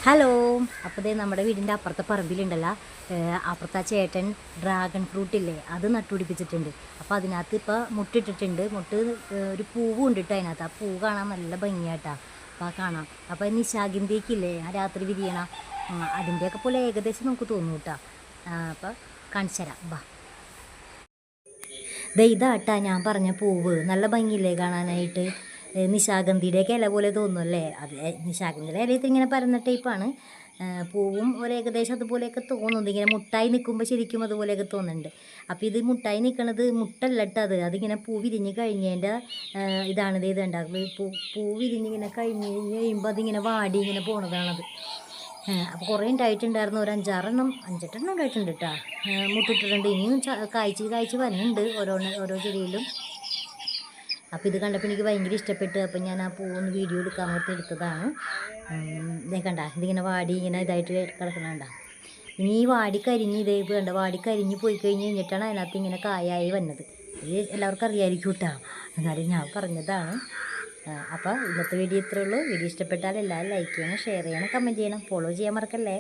Hello. അപ്പോൾ ദേ നമ്മുടെ വീടിൻ്റെ അപ്പുറത്തെ പറമ്പിലുണ്ടല്ലോ, അപ്പുറത്തെ ചേട്ടൻ ഡ്രാഗൺ ഫ്രൂട്ട് ഇല്ലേ, അത് നട്ടുപിടിപ്പിച്ചിട്ടുണ്ട്. അപ്പോൾ അതിനകത്ത് ഇപ്പോൾ മുട്ടിട്ടിട്ടുണ്ട്. ഒരു പൂവ് കൊണ്ടിട്ട് അതിനകത്ത്. ആ പൂവ് കാണാൻ നല്ല ഭംഗിയായിട്ടാണ്. അപ്പോൾ കാണാം. അപ്പോൾ നിശാഗന്ധിക്കില്ലേ, ആ രാത്രി വിരിയണ, അതിൻ്റെയൊക്കെ പോലെ ഏകദേശം നമുക്ക് തോന്നും കേട്ടോ. അപ്പോൾ കാണിച്ചു തരാം, ബാ. ഇതാട്ടാ ഞാൻ പറഞ്ഞ പൂവ്. നല്ല ഭംഗിയില്ലേ കാണാനായിട്ട്. നിശാഗന്ധിയുടെയൊക്കെ ഇല പോലെ തോന്നുമല്ലേ? അത് നിശാഗന്ധിയുടെ ഇലയിട്ട് ഇങ്ങനെ പരന്ന ടൈപ്പാണ്. പൂവും ഏകദേശം അതുപോലെയൊക്കെ തോന്നുന്നുണ്ട്. ഇങ്ങനെ മുട്ടായി നിൽക്കുമ്പോൾ ശരിക്കും അതുപോലെയൊക്കെ തോന്നുന്നുണ്ട്. അപ്പോൾ ഇത് മുട്ടായി നിൽക്കണത് മുട്ടല്ല കേട്ടോ. അതിങ്ങനെ പൂ വിരിഞ്ഞ് കഴിഞ്ഞതിൻ്റെ ഇതാണിത്. ഇതുണ്ടാകും പൂ വിരിഞ്ഞിങ്ങനെ കഴിഞ്ഞ് കഴിയുമ്പോൾ അതിങ്ങനെ വാടി ഇങ്ങനെ പോണതാണത്. അപ്പോൾ കുറേ ഉണ്ടായിട്ടുണ്ടായിരുന്നു. ഒരു 5-8 ഉണ്ടായിട്ടുണ്ട് കേട്ടോ. മുട്ടിട്ടിട്ടുണ്ട്. ഇനിയും കായ്ച്ച് വരുന്നുണ്ട് ഓരോ ചെടിയിലും. അപ്പോൾ ഇത് കണ്ടപ്പോൾ എനിക്ക് ഭയങ്കര ഇഷ്ടപ്പെട്ടു. അപ്പോൾ ഞാൻ ആ പൂവൊന്ന് വീഡിയോ എടുക്കാൻ വേണ്ടി എടുത്തതാണ്. ഇതേ കണ്ട, ഇതിങ്ങനെ വാടി ഇങ്ങനെ ഇതായിട്ട് കിടക്കണണ്ട. ഇനി ഈ വാടിക്കരിഞ്ഞ് ഇതേ വേണ്ട, വാടിക്കരിഞ്ഞ് പോയി കഴിഞ്ഞിട്ടാണ് അതിനകത്ത് ഇങ്ങനെ കായായി വന്നത്. ഇത് എല്ലാവർക്കും അറിയാമായിരിക്കും കേട്ടോ, എന്നാലും ഞാൻ പറഞ്ഞതാണ്. അപ്പോൾ ഇന്നത്തെ വീഡിയോ ഇത്രയേ ഉള്ളൂ. വീഡിയോ ഇഷ്ടപ്പെട്ടാൽ എല്ലാവരും ലൈക്ക് ചെയ്യണം, ഷെയർ ചെയ്യണം, കമൻറ്റ് ചെയ്യണം, ഫോളോ ചെയ്യാൻ മറക്കല്ലേ.